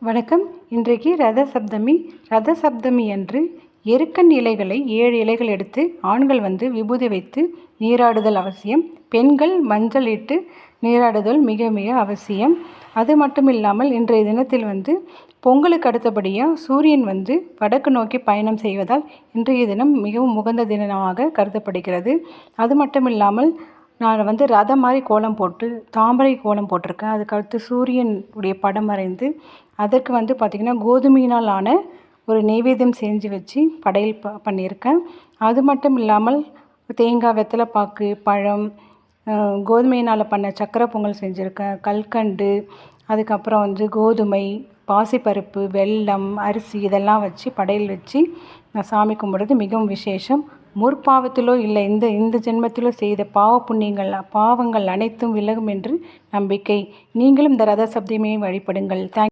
வணக்கம். இன்றைக்கு ரத சப்தமி. ரத சப்தமி அன்று எருக்கன் இலைகளை 7 இலைகள் எடுத்து ஆண்கள் விபூதி வைத்து நீராடுதல் அவசியம். பெண்கள் மஞ்சள் இட்டு நீராடுதல் மிக மிக அவசியம். அது மட்டும் இல்லாமல் இன்றைய தினத்தில் பொங்கலுக்கு அடுத்தபடியாக சூரியன் வடக்கு நோக்கி பயணம் செய்வதால் இன்றைய தினம் மிகவும் உகந்த தினமாக கருதப்படுகிறது. அது மட்டும் இல்லாமல் நான் ரதம் மாதிரி கோலம் போட்டு தாமரை கோலம் போட்டிருக்கேன். அதுக்கடுத்து சூரியன் உடைய படம் வரைந்து அதற்கு பார்த்திங்கன்னா கோதுமையினால் ஆன ஒரு நெய்வேத்தியம் செஞ்சு வச்சு படையல் பண்ணியிருக்கேன். அது மட்டும் இல்லாமல் தேங்காய், வெத்தலைப்பாக்கு, பழம், கோதுமையினால் பண்ண சக்கரை பொங்கல் செஞ்சுருக்கேன். கல்கண்டு, அதுக்கப்புறம் கோதுமை, பாசிப்பருப்பு, வெல்லம், அரிசி இதெல்லாம் வச்சு படையல் வச்சு நான் சாமி கும்பிட்றது மிகவும் விசேஷம். முற்பாவத்திலோ இல்லை இந்த ஜென்மத்திலோ செய்த பாவங்கள் அனைத்தும் விலகும் என்று நம்பிக்கை. நீங்களும் இந்த ரத சப்தமியை வழிபடுங்கள்.